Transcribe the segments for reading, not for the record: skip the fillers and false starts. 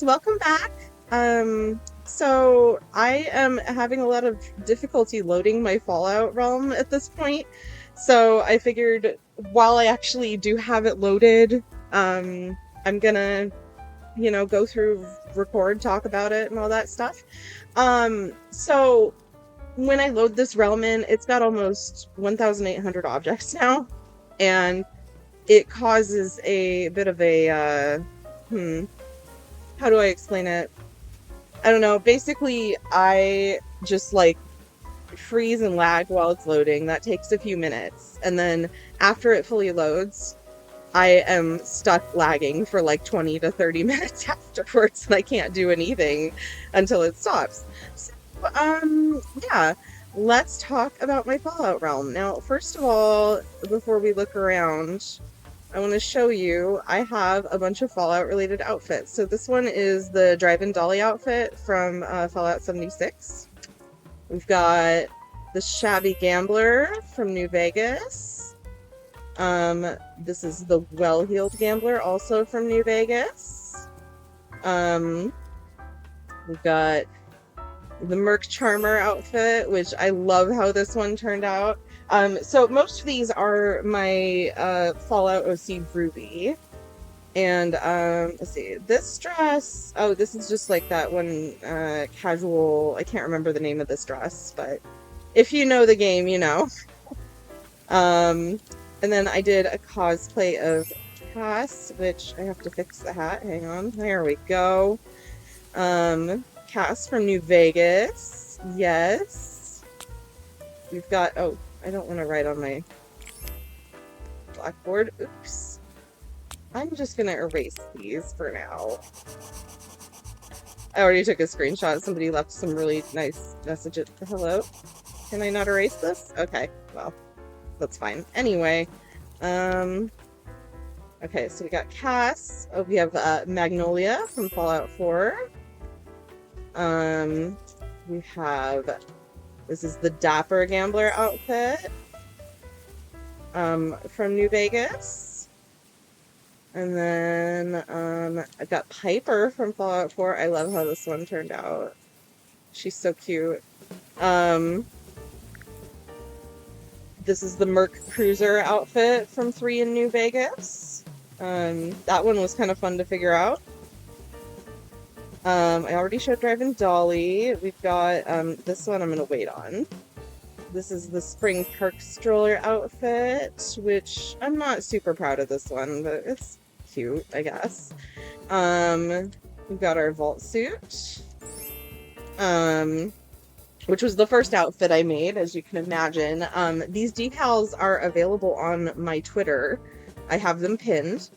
guys, welcome back. So I am having a lot of difficulty loading my Fallout realm at this point. So I figured while I actually do have it loaded, I'm gonna, go through, record, talk about it and all that stuff. So when I load this realm in, it's got almost 1,800 objects now, and it causes a bit of a, how do I explain it? I don't know. Basically, I just like freeze and lag while it's loading. That takes a few minutes. And then after it fully loads, I am stuck lagging for like 20 to 30 minutes afterwards, and I can't do anything until it stops. So, yeah, let's talk about my Fallout realm. Now, first of all, before we look around, I want to show you, I have a bunch of Fallout related outfits. So this one is the Drive-In Dolly outfit from Fallout 76. We've got the Shabby Gambler from New Vegas. This is the Well-Heeled Gambler, also from New Vegas. We've got the Merc Charmer outfit, which I love how this one turned out. So most of these are my Fallout OC Ruby. And let's see, this dress, oh, this is just like that one casual, I can't remember the name of this dress, but if you know the game, you know. And then I did a cosplay of Cass, which I have to fix the hat, hang on, there we go. Cass from New Vegas, yes. We've got, oh, I don't want to write on my blackboard. Oops. I'm just gonna erase these for now. I already took a screenshot. Somebody left some really nice messages. Hello? Can I not erase this? Okay, well, that's fine. Anyway, okay, so we got Cass. Oh, we have Magnolia from Fallout 4. We have, this is the Dapper Gambler outfit from New Vegas. And then I've got Piper from Fallout 4. I love how this one turned out. She's so cute. This is the Merc Cruiser outfit from 3 in New Vegas. That one was kind of fun to figure out. I already showed Drive-In Dolly. We've got this one I'm going to wait on. This is the Spring Park Stroller outfit, which I'm not super proud of this one, but it's cute, I guess. We've got our Vault Suit, which was the first outfit I made, as you can imagine. These decals are available on my Twitter. I have them pinned.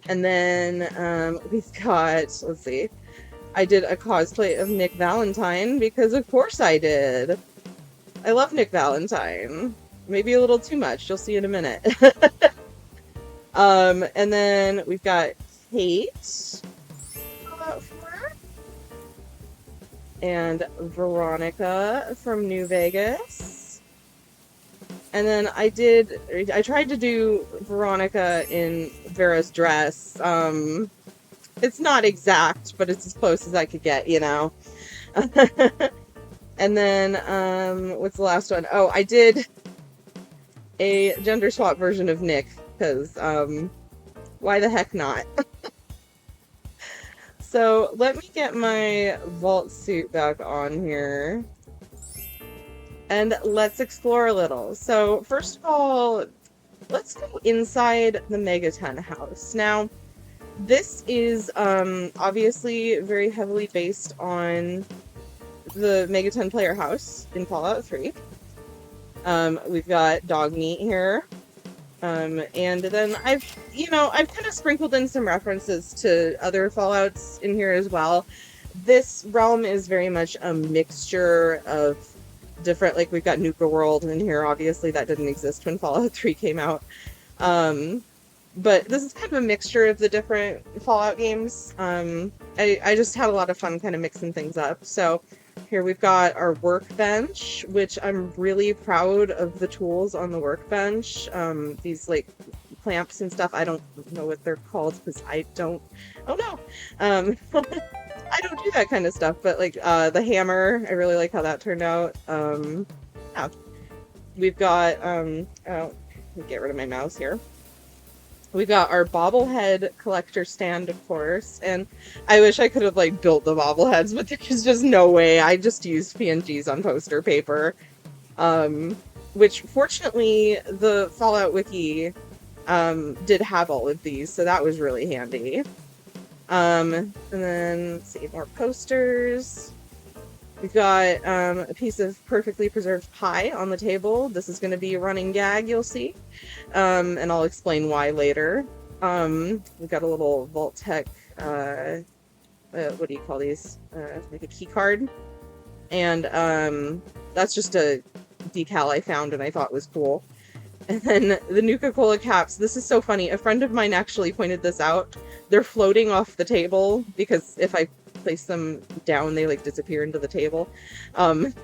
And then we've got, let's see, I did a cosplay of Nick Valentine because of course I did. I love Nick Valentine. Maybe a little too much. You'll see in a minute. And then we've got Kate and Veronica from New Vegas. And then I tried to do Veronica in Vera's dress. It's not exact, but it's as close as I could get, you know. And then, what's the last one? Oh, I did a gender swap version of Nick, because, why the heck not? So, let me get my Vault Suit back on here. And let's explore a little. So, first of all, let's go inside the Megaton house. Now, this is, obviously very heavily based on the Megaton player house in Fallout 3. We've got dog meat here. And then I've kind of sprinkled in some references to other Fallouts in here as well. This realm is very much a mixture of different, like we've got Nuka World in here, obviously that didn't exist when Fallout 3 came out. But this is kind of a mixture of the different Fallout games. I just had a lot of fun kind of mixing things up. So here we've got our workbench, which I'm really proud of the tools on the workbench. These like clamps and stuff. I don't know what they're called because I don't. Oh no, I don't do that kind of stuff. But like the hammer, I really like how that turned out. Yeah. We've got oh, let me get rid of my mouse here. We got our bobblehead collector stand, of course, and I wish I could have like built the bobbleheads, but there's just no way. I just used PNGs on poster paper, which fortunately the Fallout Wiki did have all of these, so that was really handy. And then let's see, more posters. We've got a piece of perfectly preserved pie on the table. This is going to be a running gag, you'll see. And I'll explain why later. We've got a little Vault-Tec, what do you call these? Like a key card. And that's just a decal I found and I thought was cool. And then the Nuka-Cola caps. This is so funny. A friend of mine actually pointed this out. They're floating off the table because if I place them down, they like disappear into the table. And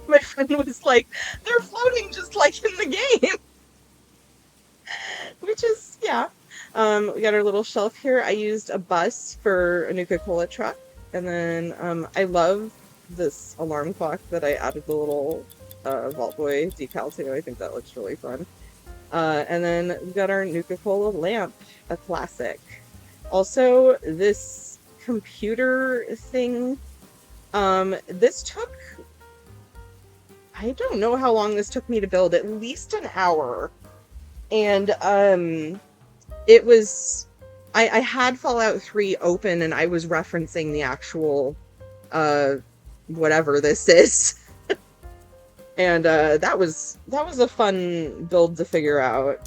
my friend was like, they're floating just like in the game. Which is, yeah. We got our little shelf here. I used a bus for a Nuka-Cola truck. And then I love this alarm clock that I added the little Vault Boy decal to. I think that looks really fun. And then we've got our Nuka-Cola lamp, a classic. Also, this computer thing, this took, I don't know how long this took me to build, at least an hour. And it was, I had Fallout 3 open and I was referencing the actual whatever this is. And that was a fun build to figure out.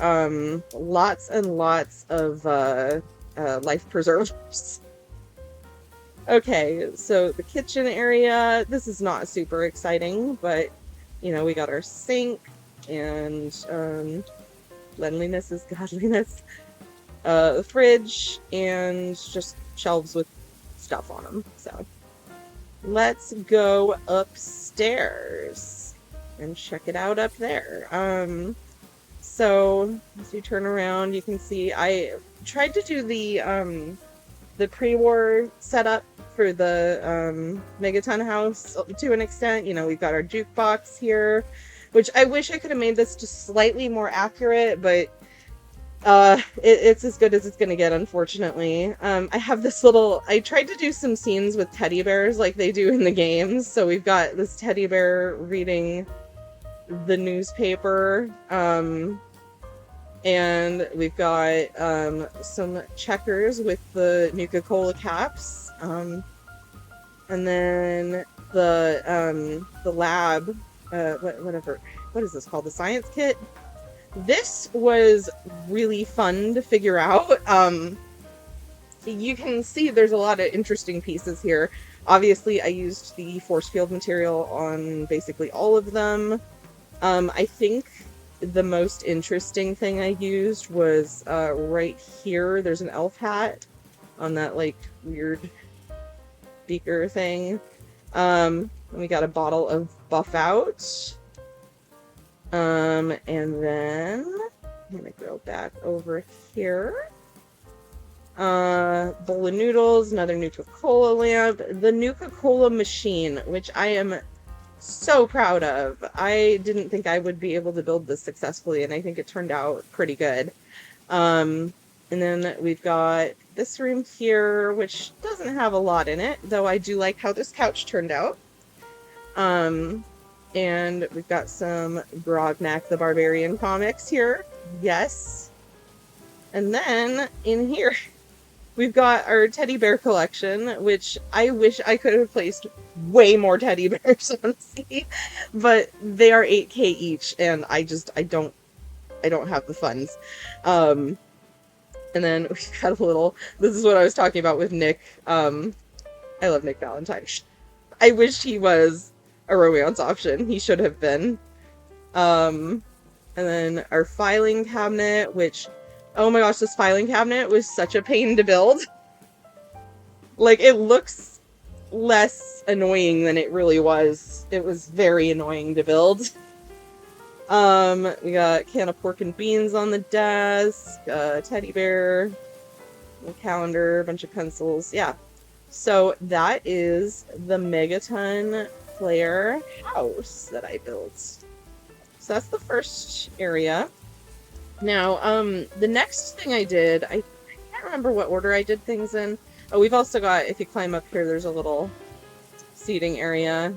Lots and lots of life preservers. Okay, so the kitchen area, this is not super exciting, but, you know, we got our sink, and cleanliness is godliness. The fridge, and just shelves with stuff on them. So, let's go upstairs and check it out up there. So, as you turn around, you can see I tried to do the pre-war setup for the Megaton house to an extent. You know, we've got our jukebox here, which I wish I could have made this just slightly more accurate, but it's as good as it's gonna get, unfortunately. I have this little, I tried to do some scenes with teddy bears like they do in the games. So we've got this teddy bear reading the newspaper, and we've got some checkers with the Nuka-Cola caps, and then the lab, what is this called? The science kit. This was really fun to figure out. You can see there's a lot of interesting pieces here. Obviously, I used the force field material on basically all of them. I think the most interesting thing I used was right here. There's an elf hat on that like weird beaker thing. We got a bottle of Buff Out. And then I'm gonna go back over here. Bowl of noodles, another Nuka-Cola lamp, the Nuka-Cola machine, which I am so proud of. I didn't think I would be able to build this successfully, and I think it turned out pretty good. And then we've got this room here, which doesn't have a lot in it, though I do like how this couch turned out. And we've got some Grognak the Barbarian comics here. Yes. And then in here, we've got our teddy bear collection, which I wish I could have placed way more teddy bears, honestly. But they are 8K each, and I don't have the funds. And then we got a little, this is what I was talking about with Nick. I love Nick Valentine. I wish he was a romance option. He should have been. And then our filing cabinet, which, oh my gosh, this filing cabinet was such a pain to build. Like, it looks less annoying than it really was. It was very annoying to build. We got a can of pork and beans on the desk, a teddy bear, a calendar, a bunch of pencils. Yeah. So that is the Megaton Flare house that I built. So that's the first area. Now, the next thing I did, I can't remember what order I did things in. Oh, we've also got, if you climb up here, there's a little seating area.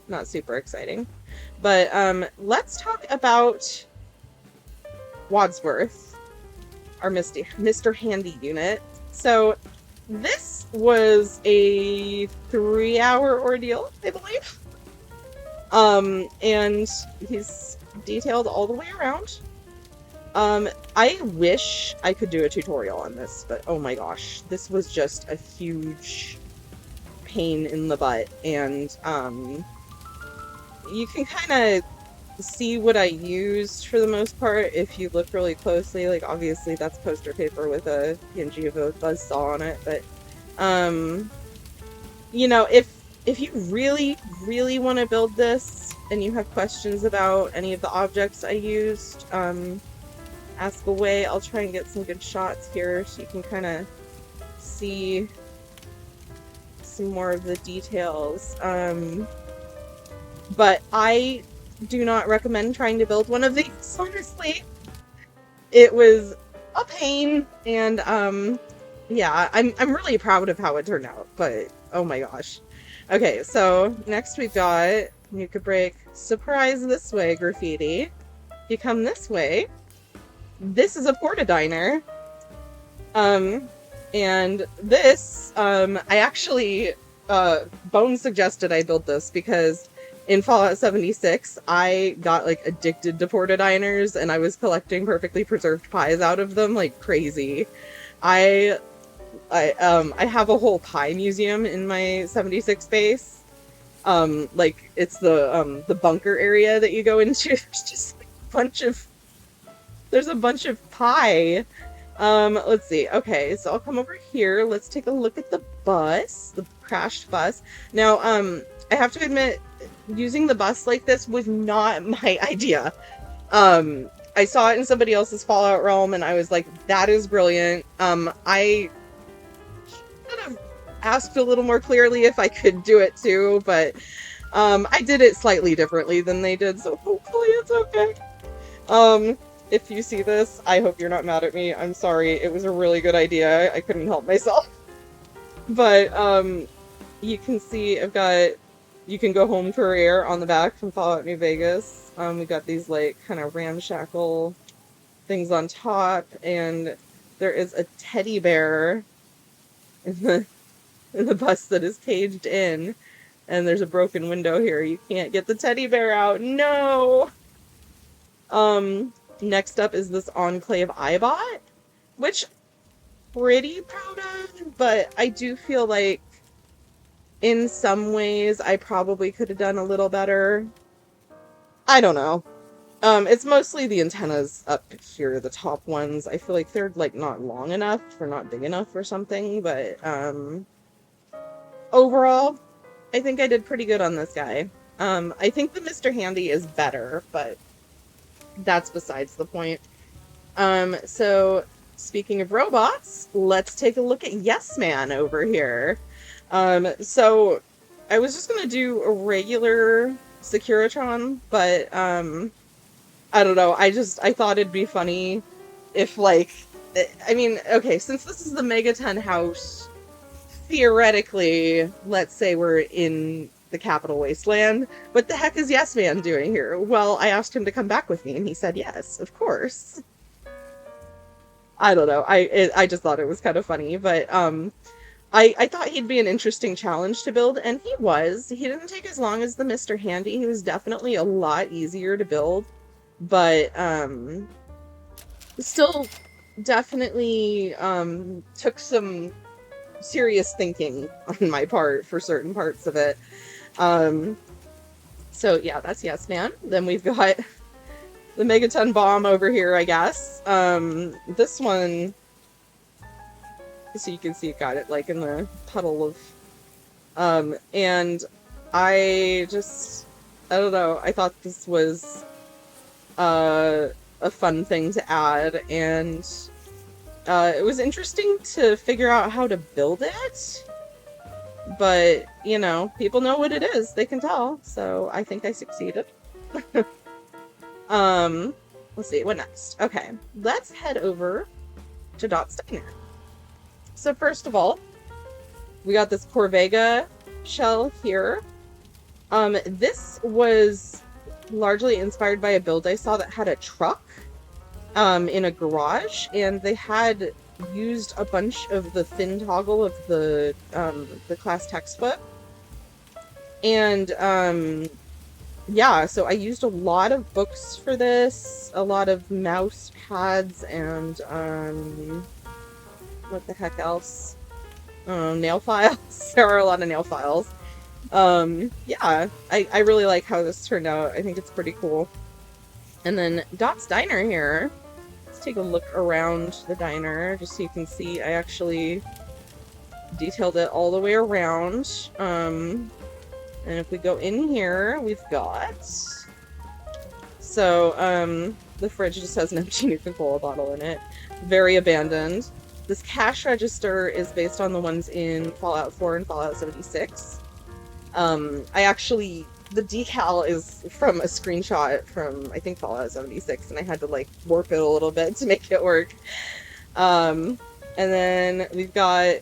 Not super exciting. But let's talk about Wadsworth, our Mr. Handy unit. So this was a 3-hour ordeal, I believe. And he's detailed all the way around. I wish I could do a tutorial on this, but oh my gosh, this was just a huge pain in the butt, and you can kind of see what I used for the most part if you look really closely. Like, obviously that's poster paper with a PNG of a buzzsaw on it, but you know, if you really, really want to build this and you have questions about any of the objects I used, ask away. I'll try and get some good shots here so you can kind of see some more of the details. But I do not recommend trying to build one of these, honestly. It was a pain, and yeah, I'm really proud of how it turned out, but oh my gosh. Okay, so next we've got you could break surprise this way graffiti. If you come this way, this is a porta diner. And this, I actually, Bone suggested I build this because in Fallout 76, I got, like, addicted to porta diners, and I was collecting perfectly preserved pies out of them like crazy. I have a whole pie museum in my 76 base. Like, it's the bunker area that you go into. There's just like, there's a bunch of pie. Let's see. Okay, so I'll come over here. Let's take a look at the bus, the crashed bus. Now, I have to admit, using the bus like this was not my idea. I saw it in somebody else's Fallout realm, and I was like, that is brilliant. I should have asked a little more clearly if I could do it too, but I did it slightly differently than they did, so hopefully it's okay. If you see this, I hope you're not mad at me. I'm sorry. It was a really good idea. I couldn't help myself. But, you can see you can go home for air on the back from Fallout New Vegas. We got these, like, kind of ramshackle things on top, and there is a teddy bear in the bus that is caged in, and there's a broken window here. You can't get the teddy bear out. No! Next up is this Enclave Eyebot, which I'm pretty proud of, but I do feel like in some ways I probably could have done a little better. I don't know. It's mostly the antennas up here, the top ones. I feel like they're, like, not long enough or not big enough or something, but, overall, I think I did pretty good on this guy. I think the Mr. Handy is better, but that's besides the point. So, speaking of robots, let's take a look at Yes Man over here. So, I was just gonna do a regular Securitron, but, I don't know, I thought it'd be funny if, like, I mean, okay, since this is the Megaton house, theoretically, let's say we're in the Capital Wasteland. What the heck is Yes Man doing here? Well, I asked him to come back with me, and he said yes, of course. I don't know. I just thought it was kind of funny, but I thought he'd be an interesting challenge to build, and he was. He didn't take as long as the Mr. Handy. He was definitely a lot easier to build, but still definitely took some serious thinking on my part for certain parts of it. So yeah, that's Yes Man. Then we've got the Megaton Bomb over here, I guess. This one, so you can see it got it, like, in the puddle of, and I don't know, I thought this was a fun thing to add, and it was interesting to figure out how to build it, but, you know, people know what it is, they can tell, so I think I succeeded. um, let's see, what next? Okay, let's head over to Dot's Diner. So first of all, we got this Corvega shell here. This was largely inspired by a build I saw that had a truck in a garage, and they had used a bunch of the thin toggle of the class textbook. And yeah, so I used a lot of books for this, a lot of mouse pads, and what the heck else? Nail files. There are a lot of nail files. Yeah, I really like how this turned out. I think it's pretty cool. And then Dot's Diner here. Let's take a look around the diner just so you can see. I actually detailed it all the way around. And if we go in here, we've got... So, the fridge just has an empty Nuka-Cola bottle in it. Very abandoned. This cash register is based on the ones in Fallout 4 and Fallout 76. The decal is from a screenshot from, I think, Fallout 76, and I had to, like, warp it a little bit to make it work. And then we've got,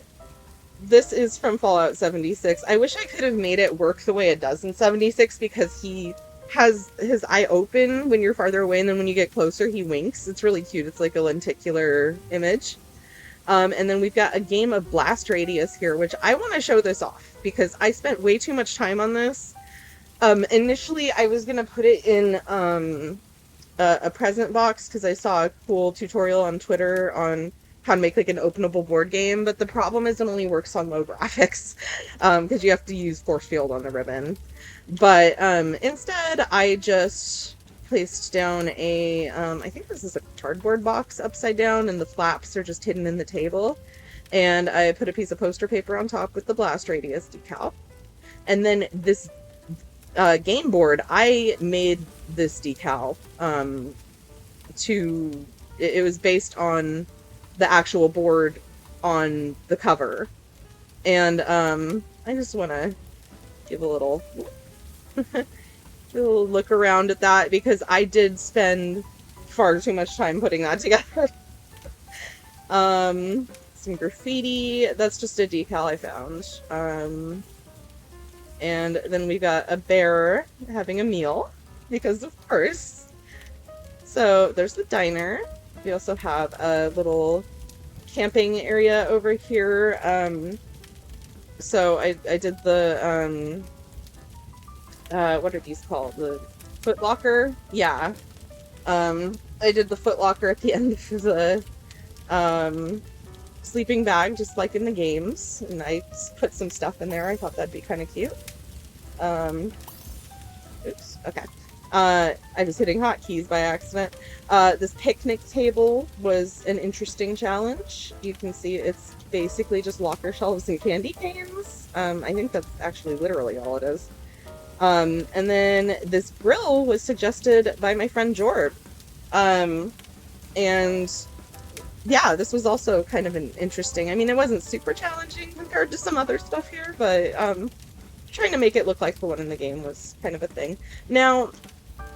this is from Fallout 76. I wish I could have made it work the way it does in 76, because he has his eye open when you're farther away, and then when you get closer, he winks. It's really cute. It's like a lenticular image. And then we've got a game of Blast Radius here, which I want to show this off, because I spent way too much time on this. Initially, I was going to put it in a present box, because I saw a cool tutorial on Twitter on how to make, like, an openable board game, but the problem is it only works on low graphics, because you have to use force field on the ribbon. But instead, I just placed down a, I think this is a cardboard box upside down, and the flaps are just hidden in the table. And I put a piece of poster paper on top with the Blast Radius decal. And then this game board, I made this decal it was based on the actual board on the cover. And I just want to give a little look around at that, because I did spend far too much time putting that together. Some graffiti. That's just a decal I found. And then we got a bear having a meal, because of course. So there's the diner. We also have a little camping area over here. So I did the what are these called? The foot locker? Yeah. I did the foot locker at the end of the sleeping bag, just like in the games, and I put some stuff in there. I thought that'd be kind of cute. Oops, okay. I was hitting hotkeys by accident. This picnic table was an interesting challenge. You can see it's basically just locker shelves and candy canes. I think that's actually literally all it is. And then this grill was suggested by my friend Jorb. And yeah, this was also kind of an interesting, I mean, it wasn't super challenging compared to some other stuff here, but trying to make it look like the one in the game was kind of a thing. Now,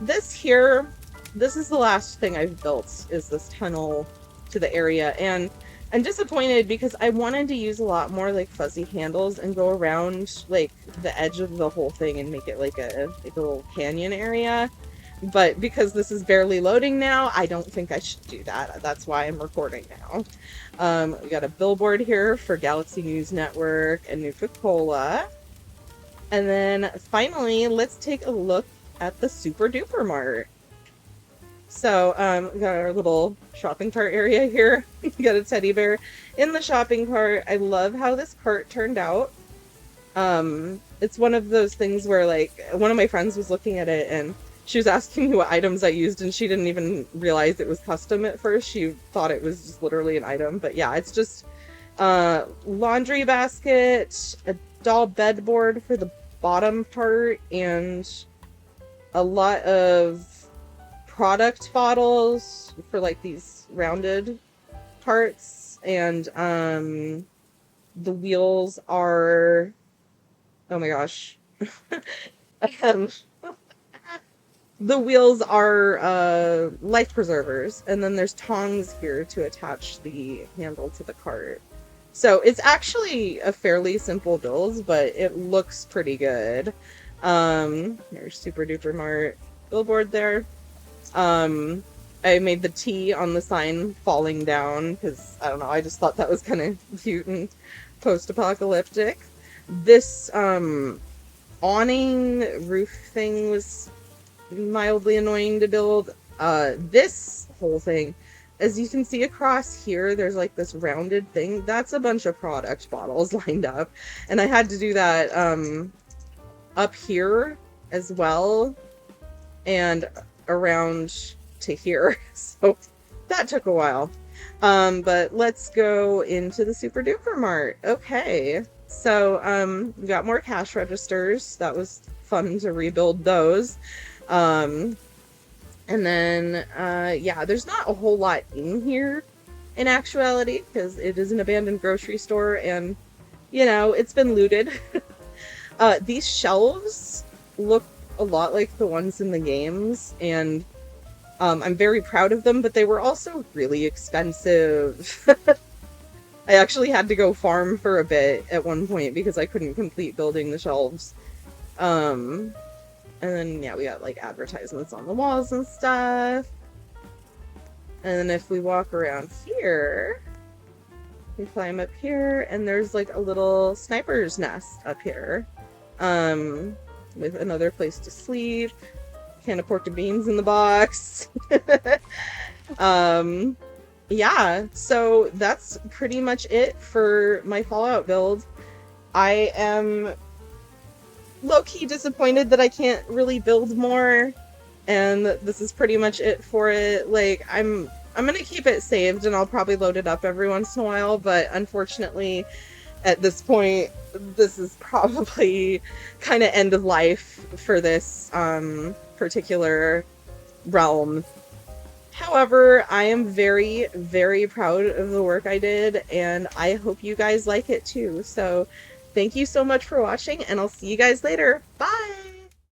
this here, this is the last thing I've built, is this tunnel to the area, and I'm disappointed because I wanted to use a lot more like fuzzy handles and go around like the edge of the whole thing and make it like a little canyon area. But because this is barely loading now, I don't think I should do that. That's why I'm recording now. We got a billboard here for Galaxy News Network and Nuka-Cola. And then finally, let's take a look at the Super Duper Mart. So, we got our little shopping cart area here. We got a teddy bear in the shopping cart. I love how this cart turned out. It's one of those things where, like, one of my friends was looking at it and she was asking me what items I used, and she didn't even realize it was custom at first. She thought it was just literally an item. But yeah, it's just laundry basket, a doll bedboard for the bottom part, and a lot of product bottles for like these rounded parts, and the wheels are, oh my gosh. um, the wheels are life preservers, and then there's tongs here to attach the handle to the cart. So it's actually a fairly simple build, but it looks pretty good. There's Super Duper Mart billboard there. I made the T on the sign falling down because, I don't know, I just thought that was kind of cute and post-apocalyptic. This awning roof thing was mildly annoying to build. This whole thing, as you can see across here, there's like this rounded thing. That's a bunch of product bottles lined up. And I had to do that up here as well, and around to here. So that took a while. But let's go into the Super Duper Mart. Okay. So we got more cash registers. That was fun to rebuild those. And then yeah, there's not a whole lot in here in actuality, because it is an abandoned grocery store and, you know, it's been looted. These shelves look a lot like the ones in the games, and I'm very proud of them, but they were also really expensive. I actually had to go farm for a bit at one point because I couldn't complete building the shelves. And then, yeah, we got, like, advertisements on the walls and stuff. And then if we walk around here, we climb up here, and there's, like, a little sniper's nest up here. With another place to sleep. Can of pork and beans in the box. Yeah, so that's pretty much it for my Fallout build. I am low-key disappointed that I can't really build more, and this is pretty much it for it. Like, I'm gonna keep it saved, and I'll probably load it up every once in a while, but unfortunately, at this point, this is probably kind of end of life for this particular realm. However, I am very, very proud of the work I did, and I hope you guys like it too. So, thank you so much for watching, and I'll see you guys later. Bye!